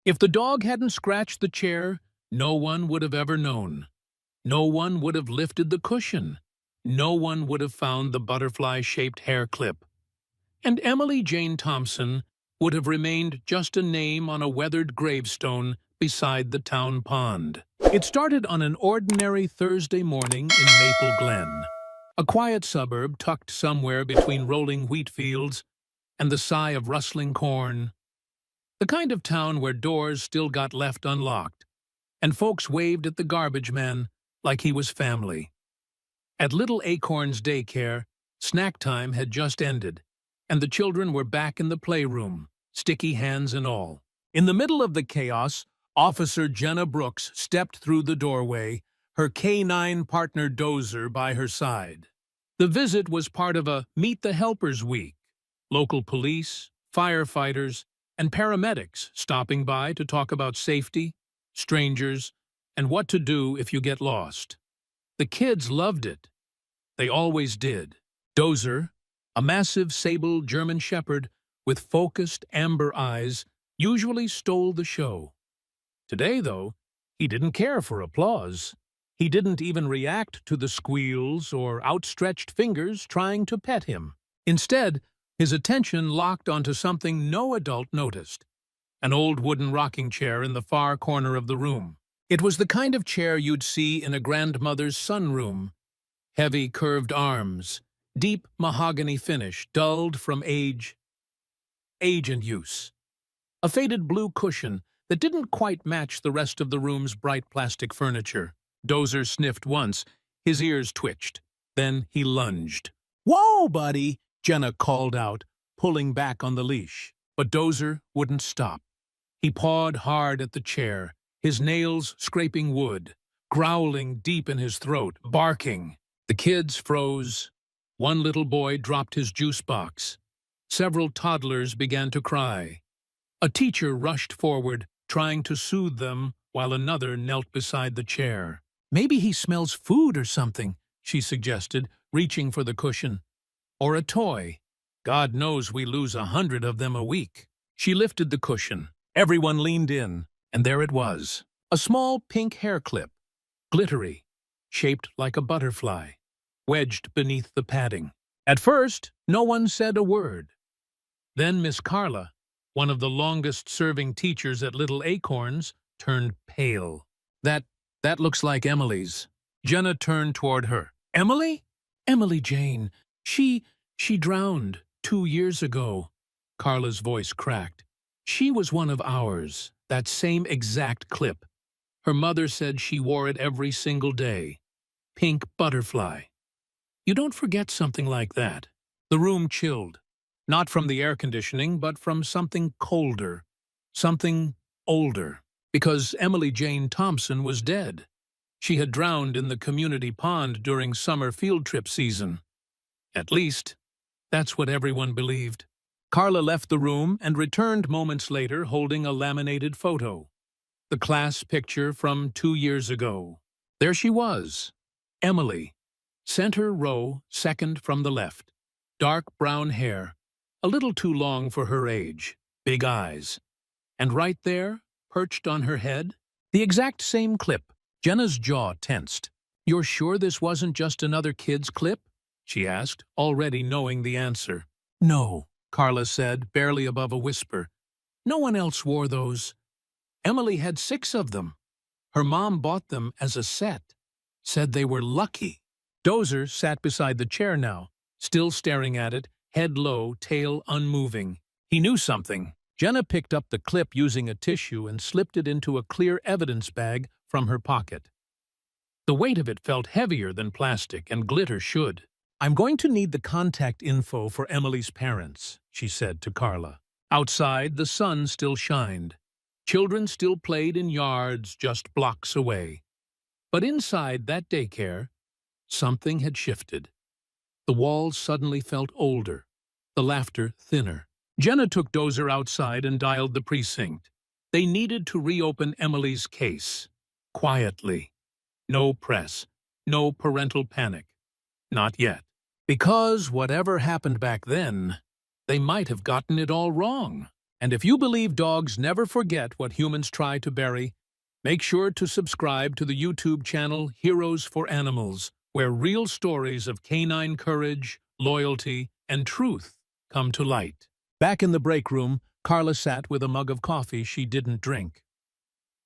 If the dog hadn't scratched the chair, no one would have ever known. No one would have lifted the cushion. No one would have found the butterfly-shaped hair clip. And Emily Jane Thompson would have remained just a name on a weathered gravestone beside the town pond. It started on an ordinary Thursday morning in Maple Glen, a quiet suburb tucked somewhere between rolling wheat fields and the sigh of rustling corn. The kind of town where doors still got left unlocked, and folks waved at the garbage man like he was family. At Little Acorn's Daycare, snack time had just ended, and the children were back in the playroom, sticky hands and all. In the middle of the chaos, Officer Jenna Brooks stepped through the doorway, her canine partner Dozer by her side. The visit was part of a Meet the Helpers Week. Local police, firefighters, and paramedics stopping by to talk about safety, strangers, and what to do if you get lost. The kids loved it. They always did. Dozer, a massive sable German shepherd with focused amber eyes, usually stole the show. Today, though, he didn't care for applause. He didn't even react to the squeals or outstretched fingers trying to pet him. Instead, his attention locked onto something no adult noticed: an old wooden rocking chair in the far corner of the room. It was the kind of chair you'd see in a grandmother's sunroom. Heavy curved arms, deep mahogany finish dulled from age and use. A faded blue cushion that didn't quite match the rest of the room's bright plastic furniture. Dozer sniffed once, his ears twitched. Then he lunged. "Whoa, buddy!" Jenna called out, pulling back on the leash. But Dozer wouldn't stop. He pawed hard at the chair, his nails scraping wood, growling deep in his throat, barking. The kids froze. One little boy dropped his juice box. Several toddlers began to cry. A teacher rushed forward, trying to soothe them, while another knelt beside the chair. "Maybe he smells food or something," she suggested, reaching for the cushion. "Or a toy. God knows we lose 100 of them a week." She lifted the cushion. Everyone leaned in, and there it was. A small pink hair clip, glittery, shaped like a butterfly, wedged beneath the padding. At first, no one said a word. Then Miss Carla, one of the longest-serving teachers at Little Acorns, turned pale. That looks like Emily's." Jenna turned toward her. "Emily? Emily Jane. She drowned 2 years ago." Carla's voice cracked. "She was one of ours, that same exact clip. Her mother said she wore it every single day. Pink butterfly. You don't forget something like that." The room chilled, not from the air conditioning, but from something colder, something older. Because Emily Jane Thompson was dead. She had drowned in the community pond during summer field trip season. At least, that's what everyone believed. Carla left the room and returned moments later holding a laminated photo. The class picture from 2 years ago. There she was, Emily, center row, second from the left. Dark brown hair, a little too long for her age, big eyes. And right there, perched on her head, the exact same clip. Jenna's jaw tensed. "You're sure this wasn't just another kid's clip?" she asked, already knowing the answer. "No," Carla said, barely above a whisper. "No one else wore those. Emily had 6 of them. Her mom bought them as a set. Said they were lucky." Dozer sat beside the chair now, still staring at it, head low, tail unmoving. He knew something. Jenna picked up the clip using a tissue and slipped it into a clear evidence bag from her pocket. The weight of it felt heavier than plastic, and glitter should. "I'm going to need the contact info for Emily's parents," she said to Carla. Outside, the sun still shined. Children still played in yards just blocks away. But inside that daycare, something had shifted. The walls suddenly felt older, the laughter thinner. Jenna took Dozer outside and dialed the precinct. They needed to reopen Emily's case. Quietly. No press. No parental panic. Not yet. Because whatever happened back then, they might have gotten it all wrong. And if you believe dogs never forget what humans try to bury, make sure to subscribe to the YouTube channel Heroes for Animals, where real stories of canine courage, loyalty, and truth come to light. Back in the break room, Carla sat with a mug of coffee she didn't drink.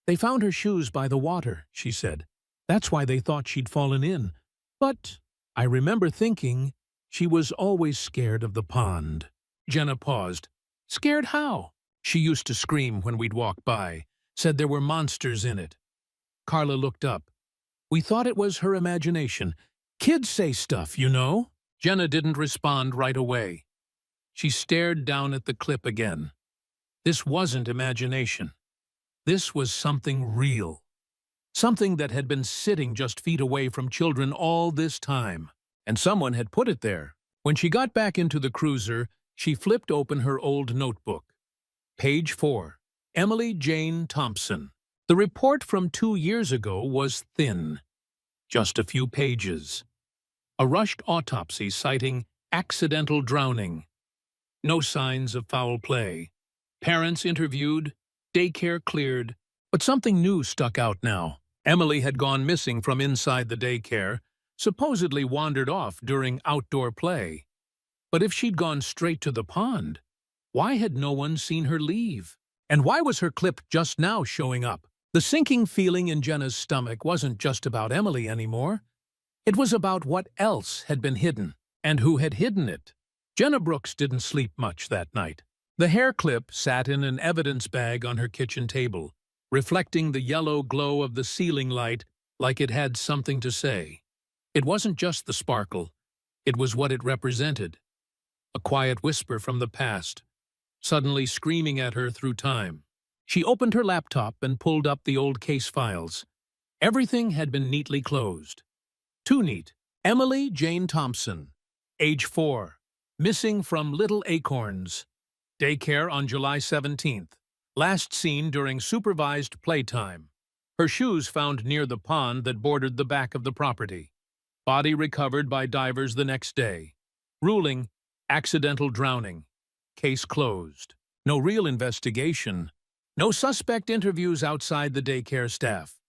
"They found her shoes by the water," she said. "That's why they thought she'd fallen in. But I remember thinking she was always scared of the pond." Jenna paused. "Scared how?" "She used to scream when we'd walk by, said there were monsters in it." Carla looked up. "We thought it was her imagination. Kids say stuff, you know." Jenna didn't respond right away. She stared down at the clip again. This wasn't imagination. This was something real. Something that had been sitting just feet away from children all this time. And someone had put it there. When she got back into the cruiser, she flipped open her old notebook. Page 4. Emily Jane Thompson. The report from 2 years ago was thin. Just a few pages. A rushed autopsy citing accidental drowning. No signs of foul play. Parents interviewed, daycare cleared, but something new stuck out now. Emily had gone missing from inside the daycare, supposedly wandered off during outdoor play. But if she'd gone straight to the pond, why had no one seen her leave? And why was her clip just now showing up? The sinking feeling in Jenna's stomach wasn't just about Emily anymore. It was about what else had been hidden, and who had hidden it. Jenna Brooks didn't sleep much that night. The hair clip sat in an evidence bag on her kitchen table, reflecting the yellow glow of the ceiling light like it had something to say. It wasn't just the sparkle, it was what it represented. A quiet whisper from the past, suddenly screaming at her through time. She opened her laptop and pulled up the old case files. Everything had been neatly closed. Too neat. Emily Jane Thompson, age 4, missing from Little Acorns. Daycare on July 17th. Last seen during supervised playtime. Her shoes found near the pond that bordered the back of the property. Body recovered by divers the next day. Ruling, accidental drowning. Case closed. No real investigation. No suspect interviews outside the daycare staff.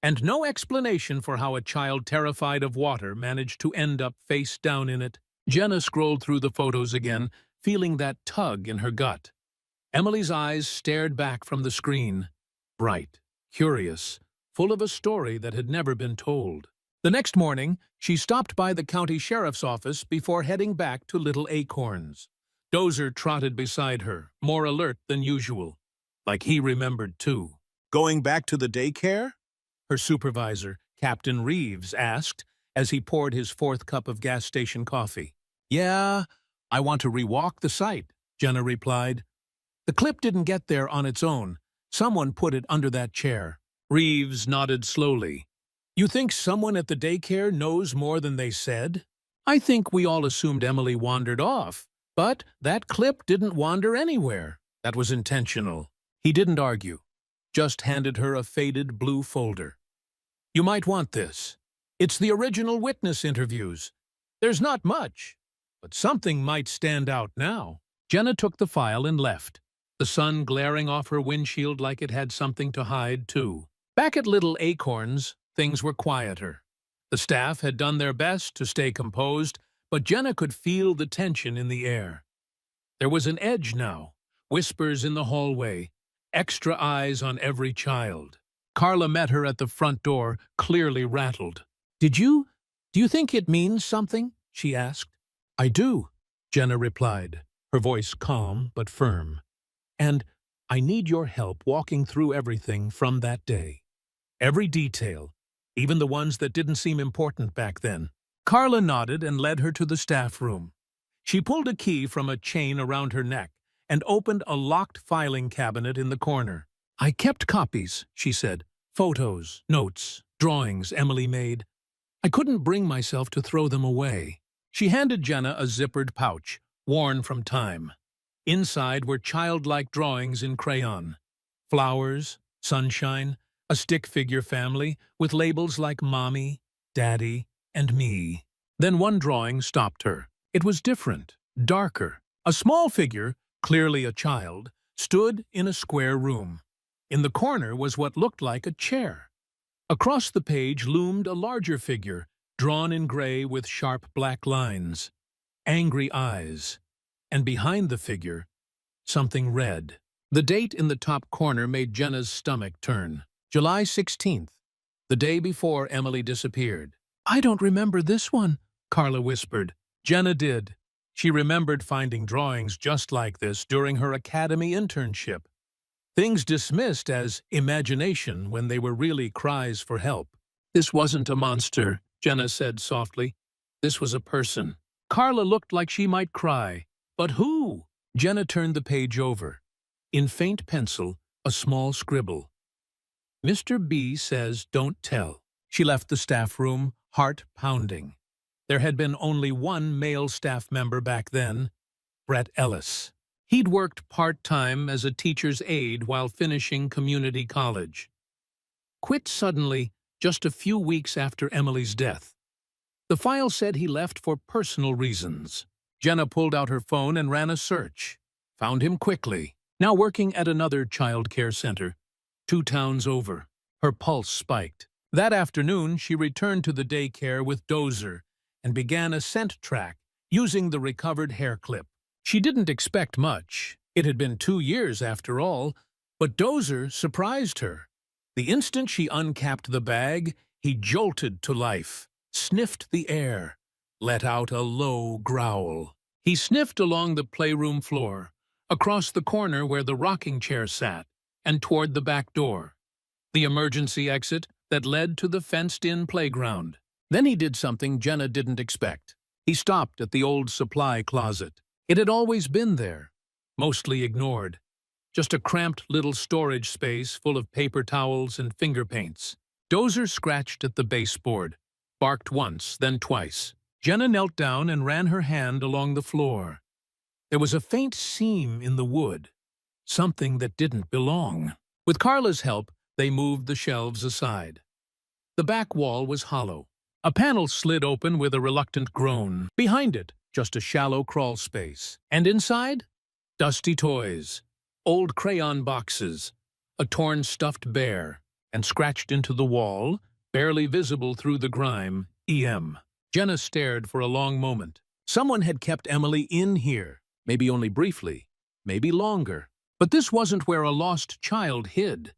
And no explanation for how a child terrified of water managed to end up face down in it. Jenna scrolled through the photos again, feeling that tug in her gut. Emily's eyes stared back from the screen, bright, curious, full of a story that had never been told. The next morning, she stopped by the county sheriff's office before heading back to Little Acorns. Dozer trotted beside her, more alert than usual, like he remembered too. "Going back to the daycare?" Her supervisor, Captain Reeves, asked as he poured his 4th cup of gas station coffee. "Yeah, I want to rewalk the site," Jenna replied. "The clip didn't get there on its own. Someone put it under that chair." Reeves nodded slowly. "You think someone at the daycare knows more than they said?" "I think we all assumed Emily wandered off, but that clip didn't wander anywhere. That was intentional." He didn't argue, just handed her a faded blue folder. "You might want this. It's the original witness interviews. There's not much, but something might stand out now." Jenna took the file and left, the sun glaring off her windshield like it had something to hide, too. Back at Little Acorns, things were quieter. The staff had done their best to stay composed, but Jenna could feel the tension in the air. There was an edge now, whispers in the hallway, extra eyes on every child. Carla met her at the front door, clearly rattled. Do you think it means something?" she asked. "I do," Jenna replied, her voice calm but firm. "And I need your help walking through everything from that day. Every detail, even the ones that didn't seem important back then." Carla nodded and led her to the staff room. She pulled a key from a chain around her neck and opened a locked filing cabinet in the corner. "I kept copies," she said. "Photos, notes, drawings Emily made. I couldn't bring myself to throw them away." She handed Jenna a zippered pouch, worn from time. Inside were childlike drawings in crayon. Flowers, sunshine, a stick figure family with labels like Mommy, Daddy, and Me. Then one drawing stopped her. It was different, darker. A small figure, clearly a child, stood in a square room. In the corner was what looked like a chair. Across the page loomed a larger figure, drawn in gray with sharp black lines, angry eyes, and behind the figure, something red. The date in the top corner made Jenna's stomach turn. July 16th, the day before Emily disappeared. "I don't remember this one," Carla whispered. Jenna did. She remembered finding drawings just like this during her academy internship. Things dismissed as imagination when they were really cries for help. "This wasn't a monster," Jenna said softly. "This was a person." Carla looked like she might cry. "But who?" Jenna turned the page over. In faint pencil, a small scribble. "Mr. B says don't tell." She left the staff room, heart pounding. There had been only one male staff member back then, Brett Ellis. He'd worked part-time as a teacher's aide while finishing community college. Quit suddenly just a few weeks after Emily's death. The file said he left for personal reasons. Jenna pulled out her phone and ran a search. Found him quickly, now working at another child care center, 2 towns over. Her pulse spiked. That afternoon, she returned to the daycare with Dozer and began a scent track using the recovered hair clip. She didn't expect much. It had been 2 years after all, but Dozer surprised her. The instant she uncapped the bag, he jolted to life, sniffed the air, let out a low growl. He sniffed along the playroom floor, across the corner where the rocking chair sat, and toward the back door, the emergency exit that led to the fenced-in playground. Then he did something Jenna didn't expect. He stopped at the old supply closet. It had always been there, mostly ignored. Just a cramped little storage space full of paper towels and finger paints. Dozer scratched at the baseboard, barked once, then twice. Jenna knelt down and ran her hand along the floor. There was a faint seam in the wood, something that didn't belong. With Carla's help, they moved the shelves aside. The back wall was hollow. A panel slid open with a reluctant groan. Behind it, just a shallow crawl space. And inside? Dusty toys, old crayon boxes, a torn stuffed bear, and scratched into the wall, barely visible through the grime, EM. Jenna stared for a long moment. Someone had kept Emily in here, maybe only briefly, maybe longer. But this wasn't where a lost child hid.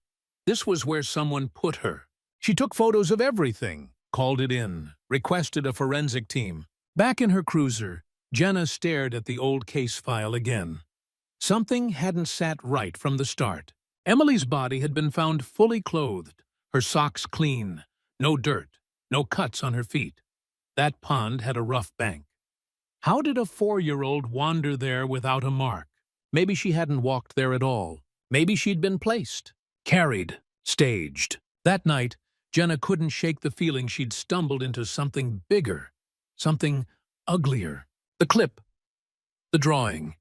This was where someone put her. She took photos of everything, called it in, requested a forensic team. Back in her cruiser, Jenna stared at the old case file again. Something hadn't sat right from the start. Emily's body had been found fully clothed, her socks clean, no dirt, no cuts on her feet. That pond had a rough bank. How did a 4-year-old wander there without a mark? Maybe she hadn't walked there at all. Maybe she'd been placed, carried, staged. That night, Jenna couldn't shake the feeling she'd stumbled into something bigger, something uglier. The clip, the drawing,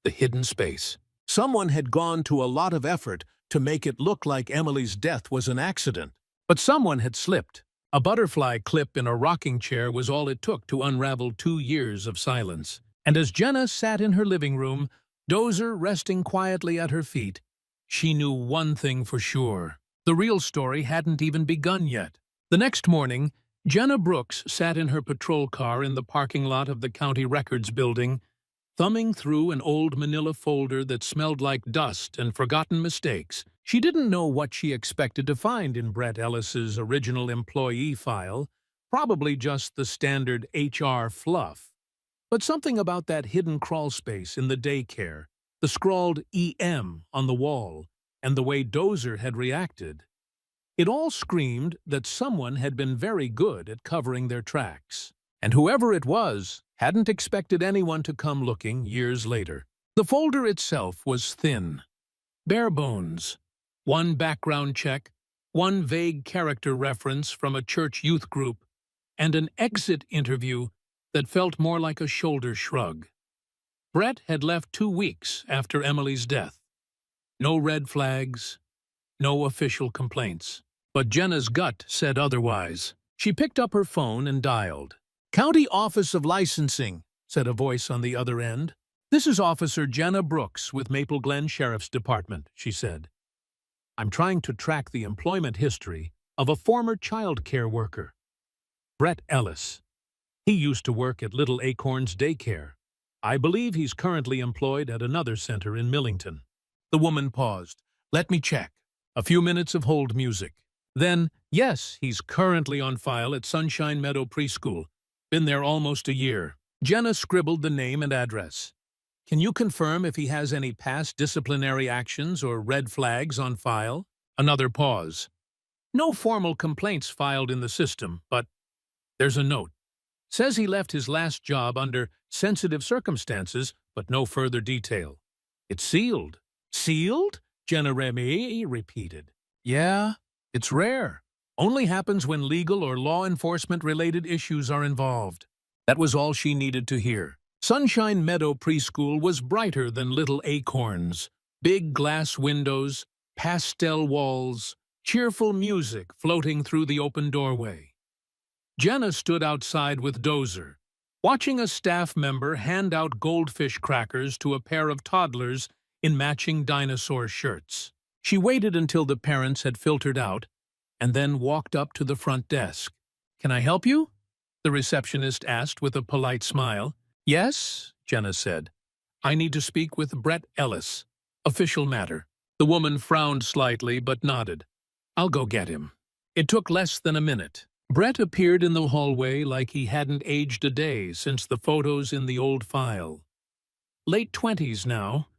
the hidden space. Someone had gone to a lot of effort to make it look like Emily's death was an accident. But someone had slipped. A butterfly clip in a rocking chair was all it took to unravel 2 years of silence. And as Jenna sat in her living room, Dozer resting quietly at her feet, she knew one thing for sure. The real story hadn't even begun yet. The next morning, Jenna Brooks sat in her patrol car in the parking lot of the County Records Building, thumbing through an old manila folder that smelled like dust and forgotten mistakes. She didn't know what she expected to find in Brett Ellis's original employee file, probably just the standard HR fluff. But something about that hidden crawl space in the daycare, the scrawled EM on the wall, and the way Dozer had reacted, it all screamed that someone had been very good at covering their tracks. And whoever it was hadn't expected anyone to come looking years later. The folder itself was thin, bare bones. One background check, one vague character reference from a church youth group, and an exit interview that felt more like a shoulder shrug. Brett had left 2 weeks after Emily's death. No red flags, no official complaints. But Jenna's gut said otherwise. She picked up her phone and dialed. "County Office of Licensing," said a voice on the other end. "This is Officer Jenna Brooks with Maple Glen Sheriff's Department," she said. "I'm trying to track the employment history of a former child care worker, Brett Ellis. He used to work at Little Acorn's Daycare. I believe he's currently employed at another center in Millington." The woman paused. "Let me check." A few minutes of hold music. Then, "Yes, he's currently on file at Sunshine Meadow Preschool. Been there almost a year." Jenna scribbled the name and address. "Can you confirm if he has any past disciplinary actions or red flags on file?" Another pause. "No formal complaints filed in the system, but there's a note. Says he left his last job under sensitive circumstances, but no further detail. It's sealed." "Sealed?" Jenna Remy repeated. "Yeah, it's rare. Only happens when legal or law enforcement-related issues are involved." That was all she needed to hear. Sunshine Meadow Preschool was brighter than Little Acorns. Big glass windows, pastel walls, cheerful music floating through the open doorway. Jenna stood outside with Dozer, watching a staff member hand out goldfish crackers to a pair of toddlers in matching dinosaur shirts. She waited until the parents had filtered out and then walked up to the front desk. "Can I help you?" the receptionist asked with a polite smile. "Yes," Jenna said. "I need to speak with Brett Ellis. Official matter." The woman frowned slightly but nodded. "I'll go get him." It took less than a minute. Brett appeared in the hallway like he hadn't aged a day since the photos in the old file. Late 20s now,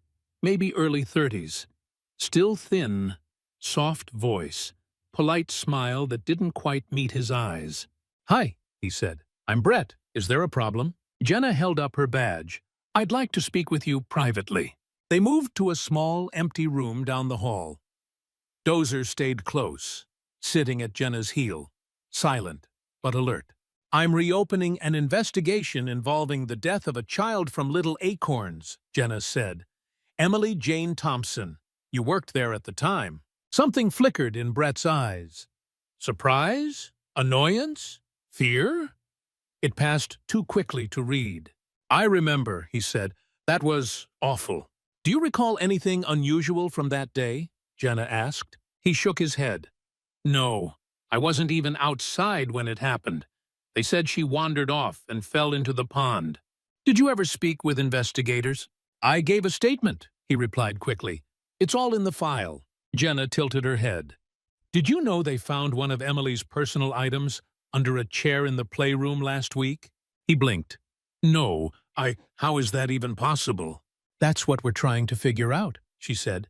maybe early 30s. Still thin, soft voice, polite smile that didn't quite meet his eyes. "Hi," he said. "I'm Brett. Is there a problem?" Jenna held up her badge. "I'd like to speak with you privately." They moved to a small, empty room down the hall. Dozer stayed close, sitting at Jenna's heel, silent but alert. "I'm reopening an investigation involving the death of a child from Little Acorns," Jenna said. "Emily Jane Thompson. You worked there at the time." Something flickered in Brett's eyes. Surprise? Annoyance? Fear? It passed too quickly to read. "I remember," he said. "That was awful." "Do you recall anything unusual from that day?" Jenna asked. He shook his head. "No, I wasn't even outside when it happened. They said she wandered off and fell into the pond." "Did you ever speak with investigators?" "I gave a statement," he replied quickly. "It's all in the file." Jenna tilted her head. "Did you know they found one of Emily's personal items under a chair in the playroom last week?" He blinked. "No, how is that even possible?" "That's what we're trying to figure out," she said.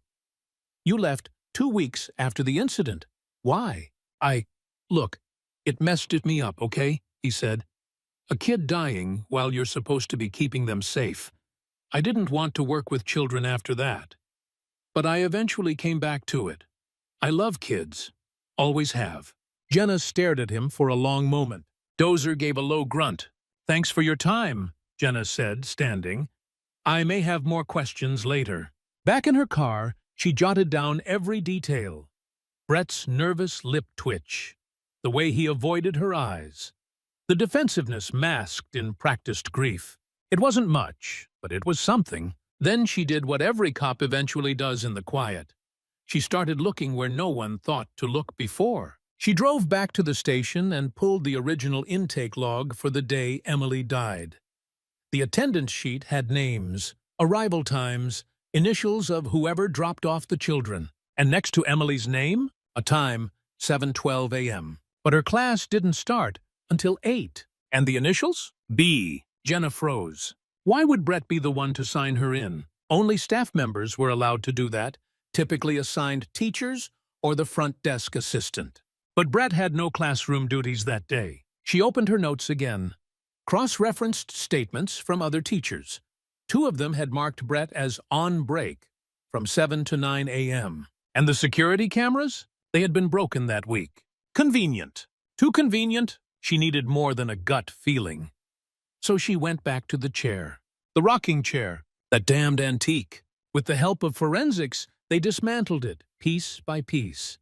"You left 2 weeks after the incident. Why?" Look, it messed me up, okay?" he said. "A kid dying while you're supposed to be keeping them safe. I didn't want to work with children after that. But I eventually came back to it. I love kids. Always have." Jenna stared at him for a long moment. Dozer gave a low grunt. "Thanks for your time," Jenna said, standing. "I may have more questions later." Back in her car, she jotted down every detail. Brett's nervous lip twitch, the way he avoided her eyes, the defensiveness masked in practiced grief. It wasn't much, but it was something. Then she did what every cop eventually does in the quiet. She started looking where no one thought to look before. She drove back to the station and pulled the original intake log for the day Emily died. The attendance sheet had names, arrival times, initials of whoever dropped off the children. And next to Emily's name, a time, 7:12 a.m. But her class didn't start until 8. And the initials? B. Jenna froze. Why would Brett be the one to sign her in? Only staff members were allowed to do that, typically assigned teachers or the front desk assistant. But Brett had no classroom duties that day. She opened her notes again. Cross-referenced statements from other teachers. 2 of them had marked Brett as on break from 7 to 9 a.m. And the security cameras? They had been broken that week. Convenient. Too convenient? She needed more than a gut feeling. So she went back to the chair. The rocking chair. That damned antique. With the help of forensics, they dismantled it, piece by piece.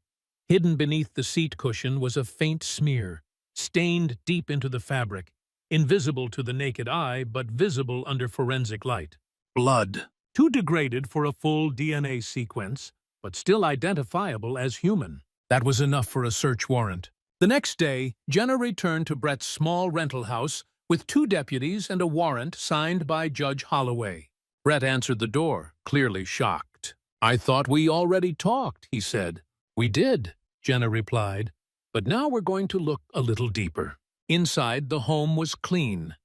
Hidden beneath the seat cushion was a faint smear, stained deep into the fabric, invisible to the naked eye but visible under forensic light. Blood. Too degraded for a full DNA sequence, but still identifiable as human. That was enough for a search warrant. The next day, Jenna returned to Brett's small rental house with 2 deputies and a warrant signed by Judge Holloway. Brett answered the door, clearly shocked. "I thought we already talked," he said. "We did," Jenna replied, "but now we're going to look a little deeper." Inside, the home was clean.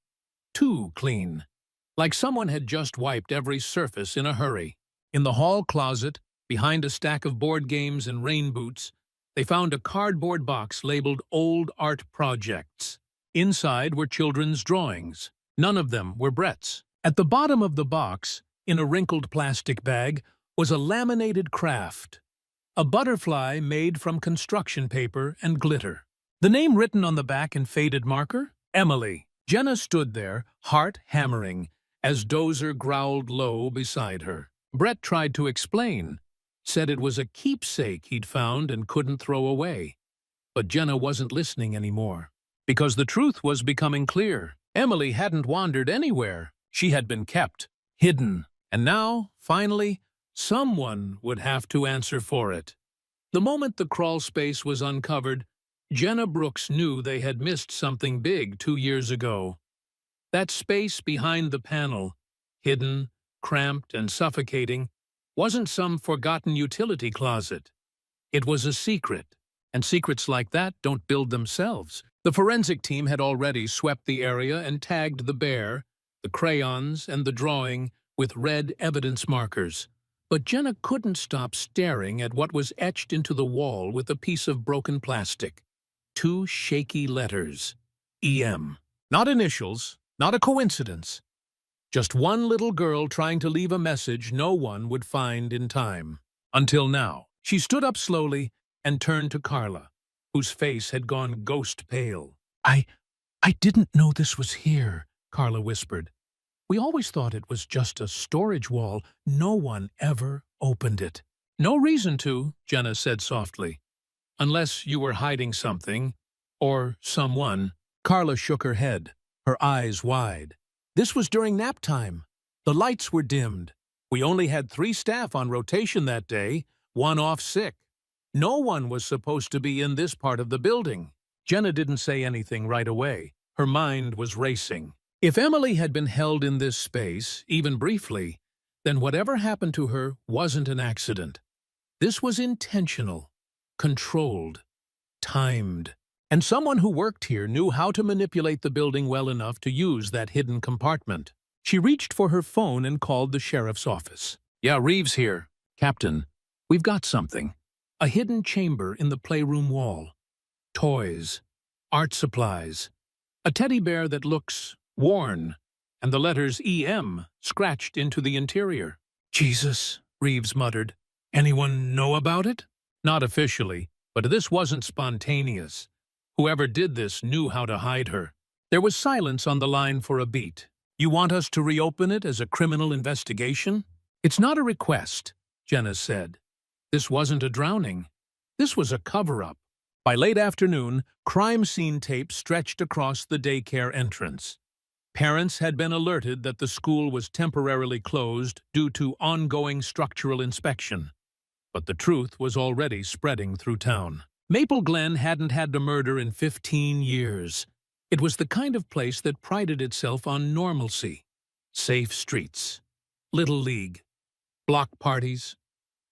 Too clean. Like someone had just wiped every surface in a hurry. In the hall closet, behind a stack of board games and rain boots, they found a cardboard box labeled Old Art Projects. Inside were children's drawings. None of them were Brett's. At the bottom of the box, in a wrinkled plastic bag, was a laminated craft. A butterfly made from construction paper and glitter. The name written on the back in faded marker? Emily. Jenna stood there, heart hammering, as Dozer growled low beside her. Brett tried to explain, said it was a keepsake he'd found and couldn't throw away. But Jenna wasn't listening anymore. Because the truth was becoming clear. Emily hadn't wandered anywhere. She had been kept, hidden, and now, finally, someone would have to answer for it. The moment the crawl space was uncovered, Jenna Brooks knew they had missed something big 2 years ago. That space behind the panel, hidden, cramped, and suffocating, wasn't some forgotten utility closet. It was a secret, and secrets like that don't build themselves. The forensic team had already swept the area and tagged the bear, the crayons, and the drawing with red evidence markers. But Jenna couldn't stop staring at what was etched into the wall with a piece of broken plastic. 2 shaky letters. EM. Not initials, not a coincidence. Just one little girl trying to leave a message no one would find in time. Until now. She stood up slowly and turned to Carla, whose face had gone ghost pale. I didn't know this was here," Carla whispered. "We always thought it was just a storage wall. No one ever opened it." "No reason to," Jenna said softly. "Unless you were hiding something, or someone." Carla shook her head, her eyes wide. "This was during nap time. The lights were dimmed. We only had 3 staff on rotation that day, 1 off sick. No one was supposed to be in this part of the building." Jenna didn't say anything right away. Her mind was racing. If Emily had been held in this space, even briefly, then whatever happened to her wasn't an accident. This was intentional, controlled, timed. And someone who worked here knew how to manipulate the building well enough to use that hidden compartment. She reached for her phone and called the sheriff's office. "Yeah, Reeves here. Captain, we've got something. A hidden chamber in the playroom wall. Toys, art supplies, a teddy bear that looks worn, and the letters EM scratched into the interior." "Jesus," Reeves muttered. "Anyone know about it?" "Not officially, but this wasn't spontaneous. Whoever did this knew how to hide her." There was silence on the line for a beat. "You want us to reopen it as a criminal investigation?" "It's not a request," Jenna said. "This wasn't a drowning. This was a cover-up." By late afternoon, crime scene tape stretched across the daycare entrance. Parents had been alerted that the school was temporarily closed due to ongoing structural inspection. But the truth was already spreading through town. Maple Glen hadn't had a murder in 15 years. It was the kind of place that prided itself on normalcy. Safe streets. Little league. Block parties.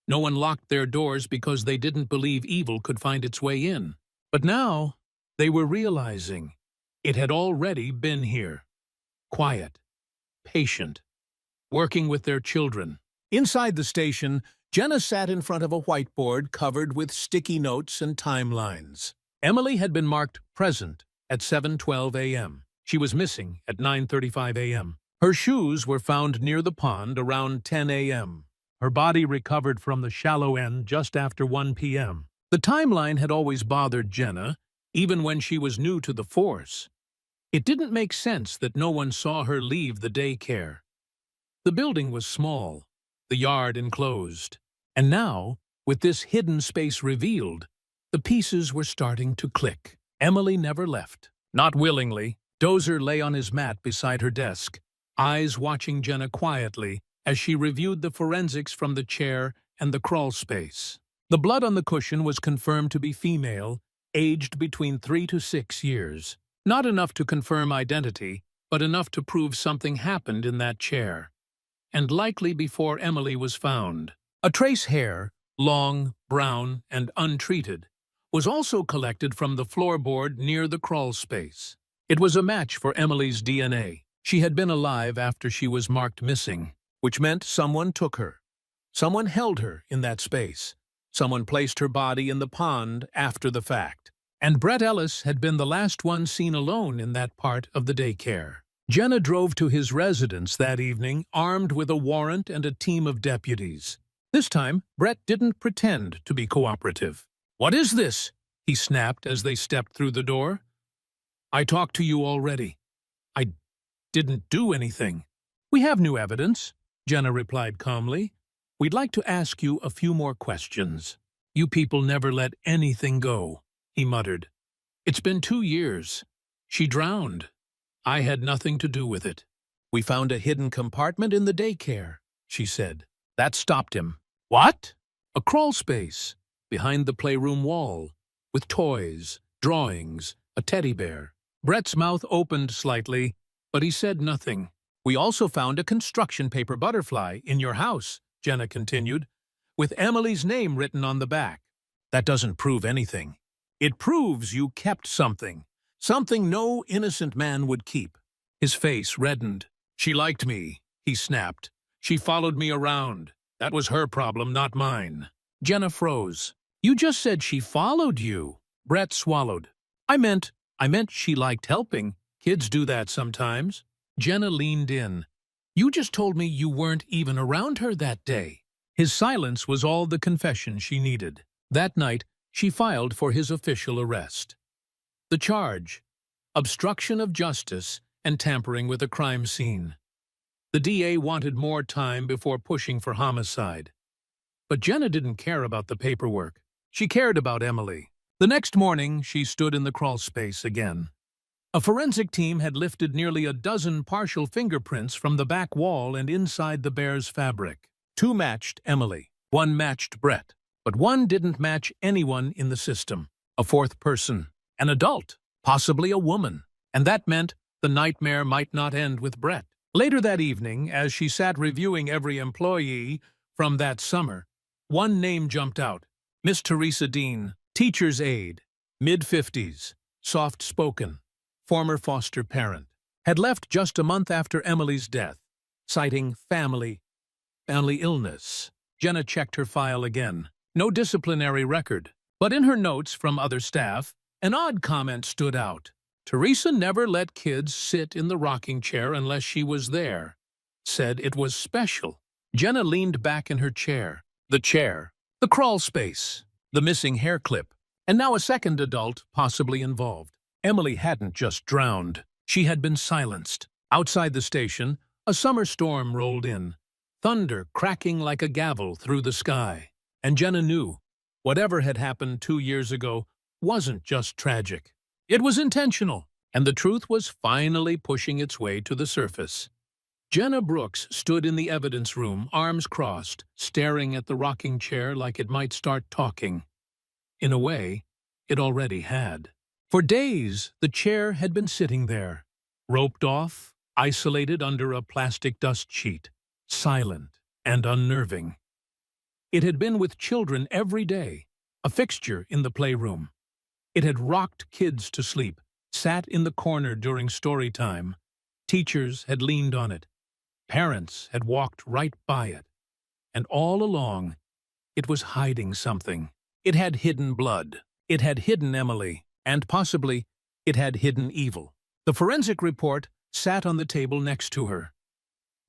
No one locked their doors because they didn't believe evil could find its way in. But now, they were realizing it had already been here. Quiet. Patient. Working with their children. Inside the station, Jenna sat in front of a whiteboard covered with sticky notes and timelines. Emily had been marked present at 7:12 a.m. She was missing at 9:35 a.m. Her shoes were found near the pond around 10 a.m. Her body recovered from the shallow end just after 1 p.m. The timeline had always bothered Jenna, even when she was new to the force. It didn't make sense that no one saw her leave the daycare. The building was small, the yard enclosed. And now, with this hidden space revealed, the pieces were starting to click. Emily never left. Not willingly, Dozer lay on his mat beside her desk, eyes watching Jenna quietly as she reviewed the forensics from the chair and the crawl space. The blood on the cushion was confirmed to be female, aged between 3 to 6 years. Not enough to confirm identity, but enough to prove something happened in that chair, and likely before Emily was found. A trace hair, long, brown, and untreated, was also collected from the floorboard near the crawl space. It was a match for Emily's DNA. She had been alive after she was marked missing, which meant someone took her. Someone held her in that space. Someone placed her body in the pond after the fact. And Brett Ellis had been the last one seen alone in that part of the daycare. Jenna drove to his residence that evening, armed with a warrant and a team of deputies. This time, Brett didn't pretend to be cooperative. "What is this?" he snapped as they stepped through the door. "I talked to you already. I didn't do anything." "We have new evidence," Jenna replied calmly. "We'd like to ask you a few more questions." "You people never let anything go," he muttered. "It's been 2 years. She drowned. I had nothing to do with it." "We found a hidden compartment in the daycare," she said. That stopped him. "What?" "A crawl space, behind the playroom wall, with toys, drawings, a teddy bear." Brett's mouth opened slightly, but he said nothing. "We also found a construction paper butterfly in your house," Jenna continued, "with Emily's name written on the back. That doesn't prove anything. It proves you kept something. Something no innocent man would keep." His face reddened. "She liked me," he snapped. "She followed me around. That was her problem, not mine." Jenna froze. "You just said she followed you." Brett swallowed. I meant she liked helping. Kids do that sometimes." Jenna leaned in. "You just told me you weren't even around her that day." His silence was all the confession she needed. That night, she filed for his official arrest. The charge: obstruction of justice and tampering with a crime scene. The DA wanted more time before pushing for homicide. But Jenna didn't care about the paperwork. She cared about Emily. The next morning, she stood in the crawl space again. A forensic team had lifted nearly a dozen partial fingerprints from the back wall and inside the bear's fabric. 2 matched Emily. 1 matched Brett. But 1 didn't match anyone in the system. A 4th person. An adult. Possibly a woman. And that meant the nightmare might not end with Brett. Later that evening, as she sat reviewing every employee from that summer, 1 name jumped out. Miss Teresa Dean, teacher's aide, mid-50s, soft-spoken, former foster parent, had left just a month after Emily's death, citing family illness. Jenna checked her file again. No disciplinary record. But in her notes from other staff, an odd comment stood out. Teresa never let kids sit in the rocking chair unless she was there. Said it was special. Jenna leaned back in her chair. The chair. The crawl space. The missing hair clip. And now a second adult possibly involved. Emily hadn't just drowned. She had been silenced. Outside the station, a summer storm rolled in. Thunder cracking like a gavel through the sky. And Jenna knew whatever had happened 2 years ago wasn't just tragic. It was intentional, and the truth was finally pushing its way to the surface. Jenna Brooks stood in the evidence room, arms crossed, staring at the rocking chair like it might start talking. In a way, it already had. For days, the chair had been sitting there, roped off, isolated under a plastic dust sheet, silent and unnerving. It had been with children every day, a fixture in the playroom. It had rocked kids to sleep, sat in the corner during story time. Teachers had leaned on it. Parents had walked right by it. And all along, it was hiding something. It had hidden blood. It had hidden Emily. And possibly, it had hidden evil. The forensic report sat on the table next to her.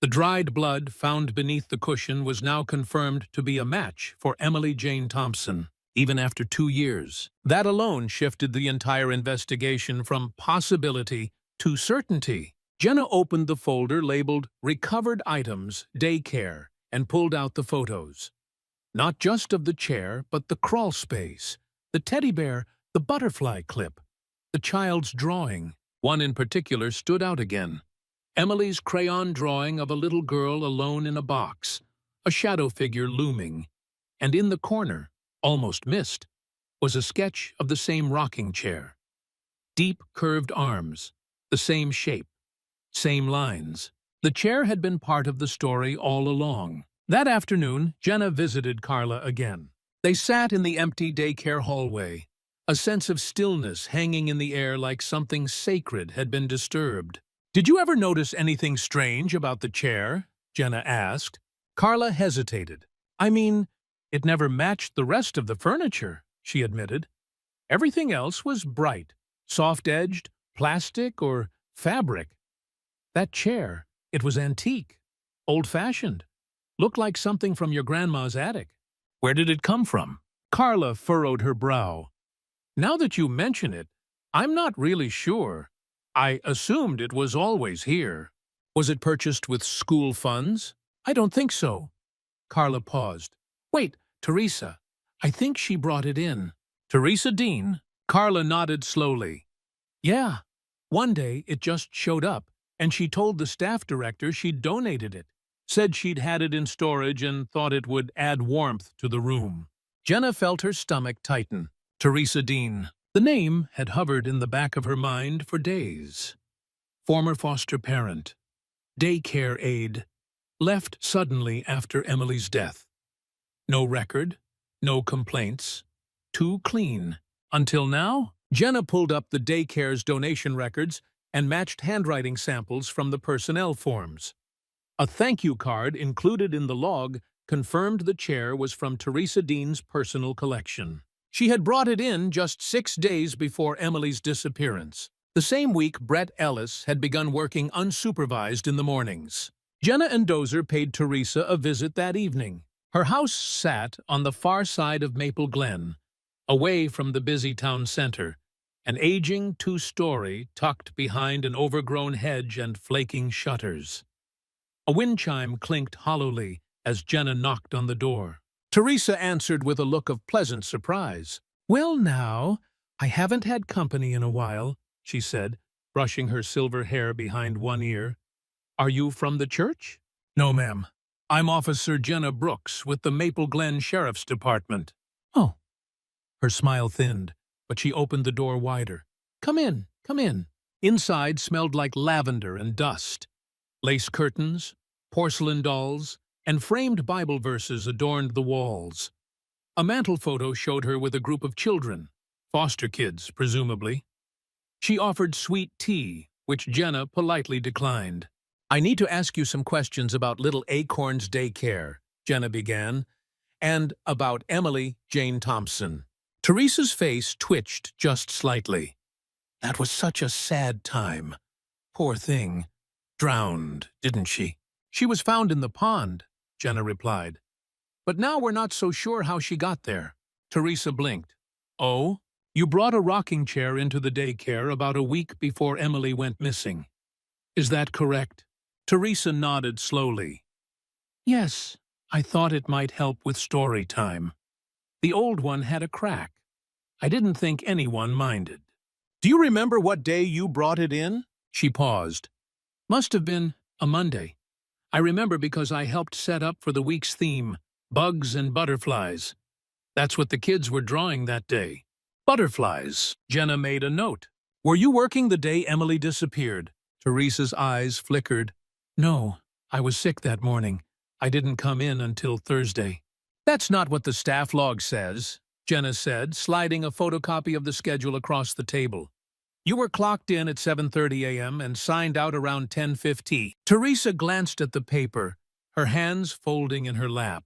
The dried blood found beneath the cushion was now confirmed to be a match for Emily Jane Thompson, even after 2 years. That alone shifted the entire investigation from possibility to certainty. Jenna opened the folder labeled Recovered Items, Daycare, and pulled out the photos. Not just of the chair, but the crawl space, the teddy bear, the butterfly clip, the child's drawing. One in particular stood out again. Emily's crayon drawing of a little girl alone in a box, a shadow figure looming, and in the corner, almost missed, was a sketch of the same rocking chair. Deep curved arms, the same shape, same lines. The chair had been part of the story all along. That afternoon, Jenna visited Carla again. They sat in the empty daycare hallway, a sense of stillness hanging in the air like something sacred had been disturbed. "Did you ever notice anything strange about the chair?" Jenna asked. Carla hesitated. "I mean, it never matched the rest of the furniture," she admitted. "Everything else was bright, soft-edged, plastic or fabric. That chair, it was antique, old-fashioned, looked like something from your grandma's attic. Where did it come from?" Carla furrowed her brow. "Now that you mention it, I'm not really sure. I assumed it was always here." "Was it purchased with school funds?" "I don't think so." Carla paused. "Wait, Teresa. I think she brought it in." "Teresa Dean?" Carla nodded slowly. "Yeah. One day it just showed up, and she told the staff director she'd donated it. Said she'd had it in storage and thought it would add warmth to the room." Jenna felt her stomach tighten. Teresa Dean. The name had hovered in the back of her mind for days. Former foster parent, daycare aide, left suddenly after Emily's death. No record, no complaints, too clean. Until now, Jenna pulled up the daycare's donation records and matched handwriting samples from the personnel forms. A thank you card included in the log confirmed the chair was from Teresa Dean's personal collection. She had brought it in just 6 days before Emily's disappearance. The same week, Brett Ellis had begun working unsupervised in the mornings. Jenna and Dozer paid Teresa a visit that evening. Her house sat on the far side of Maple Glen, away from the busy town center, an aging 2-story tucked behind an overgrown hedge and flaking shutters. A wind chime clinked hollowly as Jenna knocked on the door. Teresa answered with a look of pleasant surprise. "Well now, I haven't had company in a while," she said, brushing her silver hair behind one ear. "Are you from the church?" "No, ma'am. I'm Officer Jenna Brooks with the Maple Glen Sheriff's Department." "Oh." Her smile thinned, but she opened the door wider. Come in, come in." Inside smelled like lavender and dust. Lace curtains, porcelain dolls, and framed Bible verses adorned the walls. A mantel photo showed her with a group of children, foster kids, presumably. She offered sweet tea, which Jenna politely declined. "I need to ask you some questions about little Acorn's daycare," Jenna began, "and about Emily Jane Thompson." Teresa's face twitched just slightly. "That was such a sad time. Poor thing. Drowned, didn't she?" "She was found in the pond," Jenna replied. "But now we're not so sure how she got there." Teresa blinked. "Oh? You brought a rocking chair into the daycare about a week before Emily went missing. Is that correct?" Teresa nodded slowly. "Yes, I thought it might help with story time. The old one had a crack. I didn't think anyone minded." Do you remember what day you brought it in? She paused. "Must have been a Monday. I remember because I helped set up for the week's theme, bugs and butterflies. That's what the kids were drawing that day." "Butterflies," Jenna made a note. "Were you working the day Emily disappeared?" Teresa's eyes flickered. "No, I was sick that morning. I didn't come in until Thursday." "That's not what the staff log says," Jenna said, sliding a photocopy of the schedule across the table. "You were clocked in at 7:30 a.m. and signed out around 10:15. Teresa glanced at the paper, her hands folding in her lap.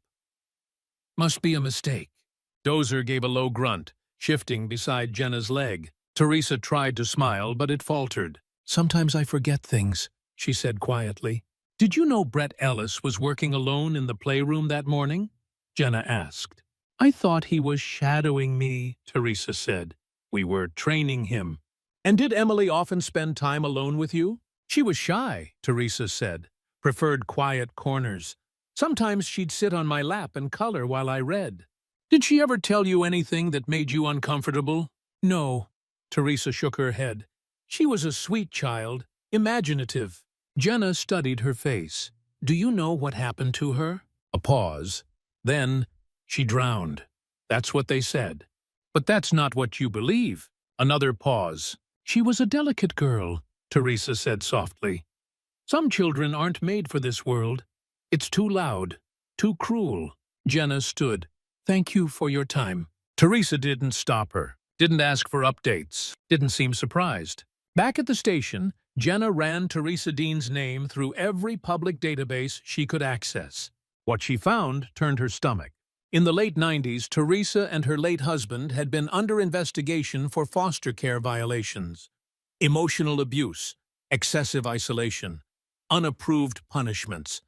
"Must be a mistake." Dozer gave a low grunt, shifting beside Jenna's leg. Teresa tried to smile, but it faltered. "Sometimes I forget things," she said quietly. "Did you know Brett Ellis was working alone in the playroom that morning?" Jenna asked. "I thought he was shadowing me," Teresa said. "We were training him." "And did Emily often spend time alone with you?" "She was shy," Teresa said. "Preferred quiet corners. Sometimes she'd sit on my lap and color while I read." "Did she ever tell you anything that made you uncomfortable?" "No." Teresa shook her head. "She was a sweet child, imaginative." Jenna studied her face. Do you know what happened to her? A pause. Then, she drowned. That's what they said. But that's not what you believe. Another pause. She was a delicate girl, Teresa said softly. Some children aren't made for this world. It's too loud, too cruel. Jenna stood. Thank you for your time. Teresa didn't stop her, didn't ask for updates, didn't seem surprised. Back at the station, Jenna ran Teresa Dean's name through every public database she could access. What she found turned her stomach. In the late 90s, Teresa and her late husband had been under investigation for foster care violations, emotional abuse, excessive isolation, unapproved punishments.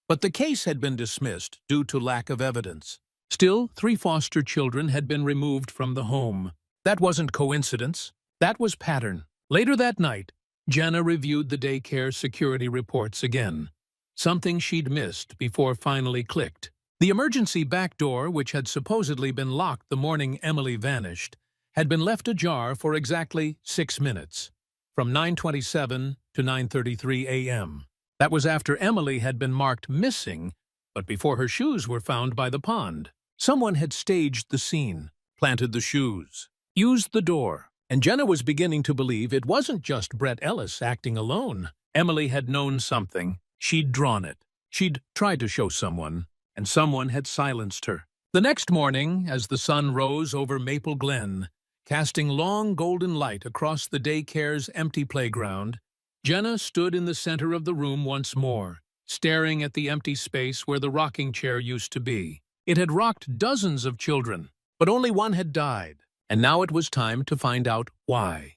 But the case had been dismissed due to lack of evidence. Still, 3 foster children had been removed from the home. That wasn't coincidence. That was pattern. Later that night, Jenna reviewed the daycare security reports again. Something she'd missed before finally clicked. The emergency back door, which had supposedly been locked the morning Emily vanished, had been left ajar for exactly 6 minutes, from 9:27 to 9:33 a.m. That was after Emily had been marked missing, but before her shoes were found by the pond. Someone had staged the scene, planted the shoes, used the door, and Jenna was beginning to believe it wasn't just Brett Ellis acting alone. Emily had known something. She'd drawn it. She'd tried to show someone, and someone had silenced her. The next morning, as the sun rose over Maple Glen, casting long golden light across the daycare's empty playground, Jenna stood in the center of the room once more, staring at the empty space where the rocking chair used to be. It had rocked dozens of children, but only one had died, and now it was time to find out why.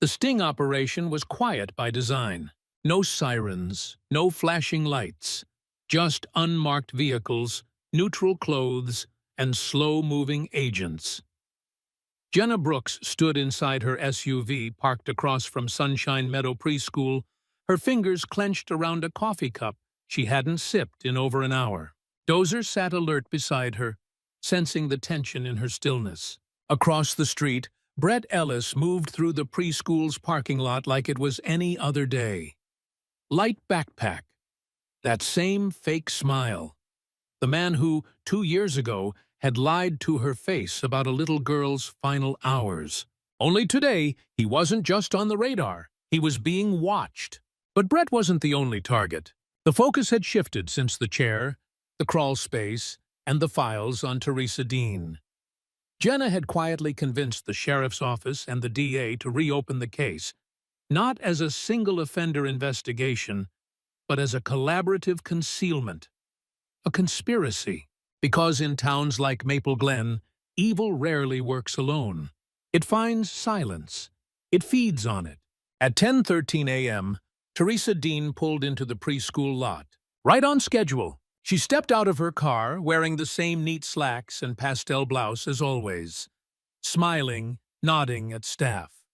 The sting operation was quiet by design. No sirens, no flashing lights, just unmarked vehicles, neutral clothes, and slow-moving agents. Jenna Brooks stood inside her SUV parked across from Sunshine Meadow Preschool, her fingers clenched around a coffee cup she hadn't sipped in over an hour. Dozer sat alert beside her, sensing the tension in her stillness. Across the street, Brett Ellis moved through the preschool's parking lot like it was any other day. Light backpack. That same fake smile. The man who, 2 years ago, had lied to her face about a little girl's final hours. Only today, he wasn't just on the radar. He was being watched. But Brett wasn't the only target. The focus had shifted since the chair, the crawl space, and the files on Teresa Dean. Jenna had quietly convinced the sheriff's office and the DA to reopen the case, not as a single offender investigation, but as a collaborative concealment, a conspiracy. Because in towns like Maple Glen, evil rarely works alone. It finds silence. It feeds on it. At 10:13 a.m., Teresa Dean pulled into the preschool lot. Right on schedule. She stepped out of her car, wearing the same neat slacks and pastel blouse as always, smiling, nodding at staff.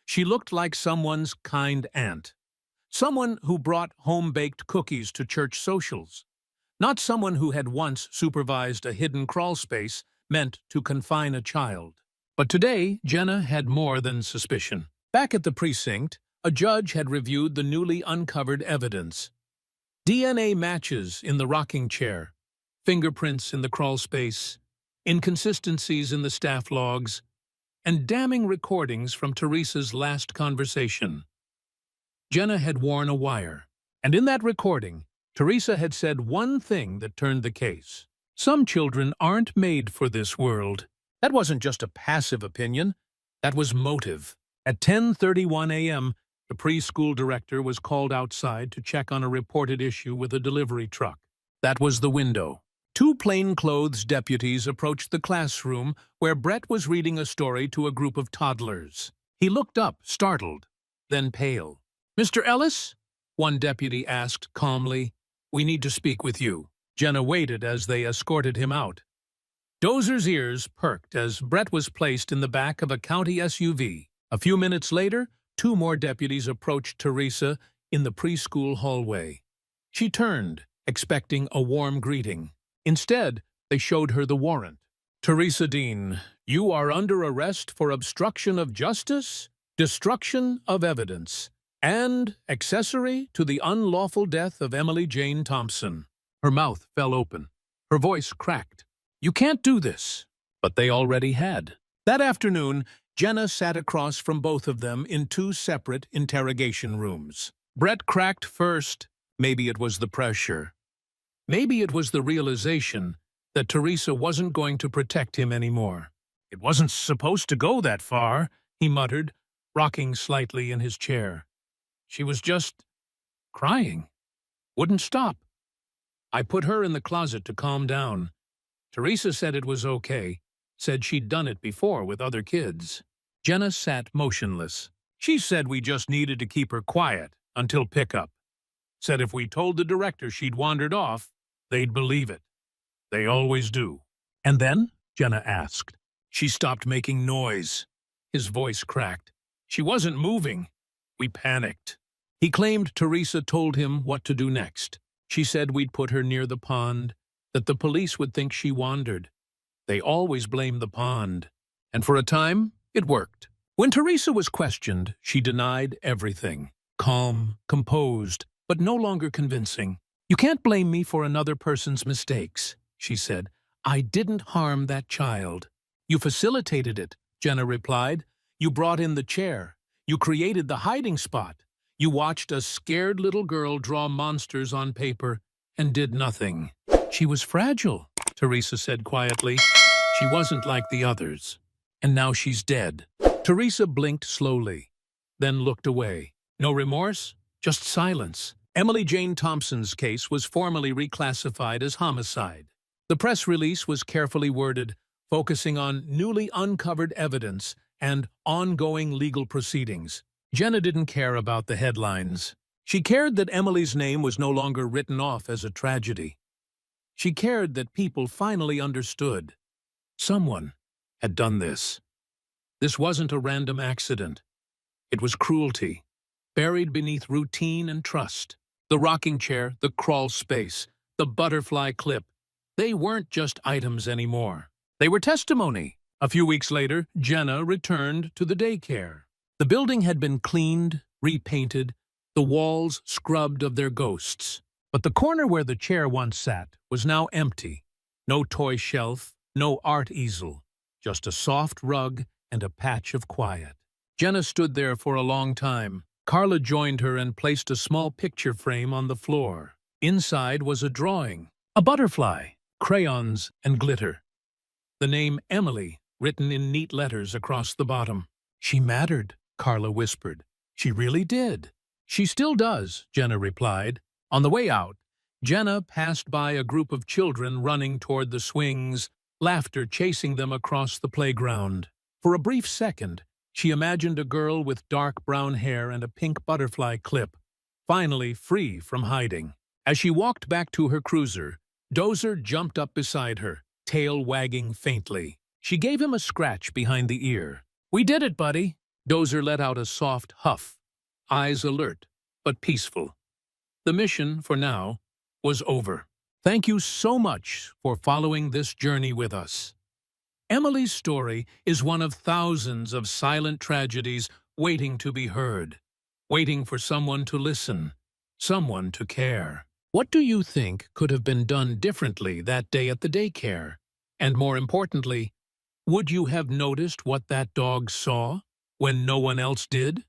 She looked like someone's kind aunt, someone who brought home-baked cookies to church socials, not someone who had once supervised a hidden crawl space meant to confine a child. But today, Jenna had more than suspicion. Back at the precinct, a judge had reviewed the newly uncovered evidence. DNA matches in the rocking chair, fingerprints in the crawl space, inconsistencies in the staff logs, and damning recordings from Teresa's last conversation. Jenna had worn a wire, and in that recording, Teresa had said one thing that turned the case. Some children aren't made for this world. That wasn't just a passive opinion. That was motive. At 10:31 a.m., the preschool director was called outside to check on a reported issue with a delivery truck. That was the window. 2 plainclothes deputies approached the classroom where Brett was reading a story to a group of toddlers. He looked up, startled, then pale. "Mr. Ellis?" one deputy asked calmly. "We need to speak with you." Jenna waited as they escorted him out. Dozer's ears perked as Brett was placed in the back of a county SUV. A few minutes later, 2 more deputies approached Teresa in the preschool hallway. She turned, expecting a warm greeting. Instead, they showed her the warrant. "Teresa Dean, you are under arrest for obstruction of justice, destruction of evidence, and accessory to the unlawful death of Emily Jane Thompson. Her mouth fell open. Her voice cracked. You can't do this. But they already had. That afternoon, Jenna sat across from both of them in two separate interrogation rooms. Brett cracked first. Maybe it was the pressure. Maybe it was the realization that Teresa wasn't going to protect him anymore. It wasn't supposed to go that far, he muttered, rocking slightly in his chair. She was just crying. Wouldn't stop. I put her in the closet to calm down. Teresa said it was okay, said she'd done it before with other kids. Jenna sat motionless. She said we just needed to keep her quiet until pickup. Said if we told the director she'd wandered off, they'd believe it. They always do. And then? Jenna asked. She stopped making noise. His voice cracked. She wasn't moving. We panicked. He claimed Teresa told him what to do next. She said we'd put her near the pond, that the police would think she wandered. They always blame the pond. And for a time, it worked. When Teresa was questioned, she denied everything. Calm, composed, but no longer convincing. You can't blame me for another person's mistakes, she said. I didn't harm that child. You facilitated it, Jenna replied. You brought in the chair. You created the hiding spot. You watched a scared little girl draw monsters on paper and did nothing. She was fragile, Teresa said quietly. She wasn't like the others. And now she's dead. Teresa blinked slowly, then looked away. No remorse, just silence. Emily Jane Thompson's case was formally reclassified as homicide. The press release was carefully worded, focusing on newly uncovered evidence and ongoing legal proceedings. Jenna didn't care about the headlines. She cared that Emily's name was no longer written off as a tragedy. She cared that people finally understood. Someone had done this. This wasn't a random accident. It was cruelty, buried beneath routine and trust. The rocking chair, the crawl space, the butterfly clip, they weren't just items anymore. They were testimony. A few weeks later, Jenna returned to the daycare. The building had been cleaned, repainted, the walls scrubbed of their ghosts. But the corner where the chair once sat was now empty. No toy shelf, no art easel, just a soft rug and a patch of quiet. Jenna stood there for a long time. Carla joined her and placed a small picture frame on the floor. Inside was a drawing, a butterfly, crayons and glitter. The name Emily written in neat letters across the bottom. She mattered, Carla whispered. She really did. She still does, Jenna replied. On the way out, Jenna passed by a group of children running toward the swings, laughter chasing them across the playground. For a brief second, she imagined a girl with dark brown hair and a pink butterfly clip, finally free from hiding. As she walked back to her cruiser, Dozer jumped up beside her, tail wagging faintly. She gave him a scratch behind the ear. "We did it, buddy." Dozer let out a soft huff, eyes alert but peaceful. The mission, for now, was over. Thank you so much for following this journey with us. Emily's story is one of thousands of silent tragedies waiting to be heard, waiting for someone to listen, someone to care. What do you think could have been done differently that day at the daycare? And more importantly, would you have noticed what that dog saw when no one else did?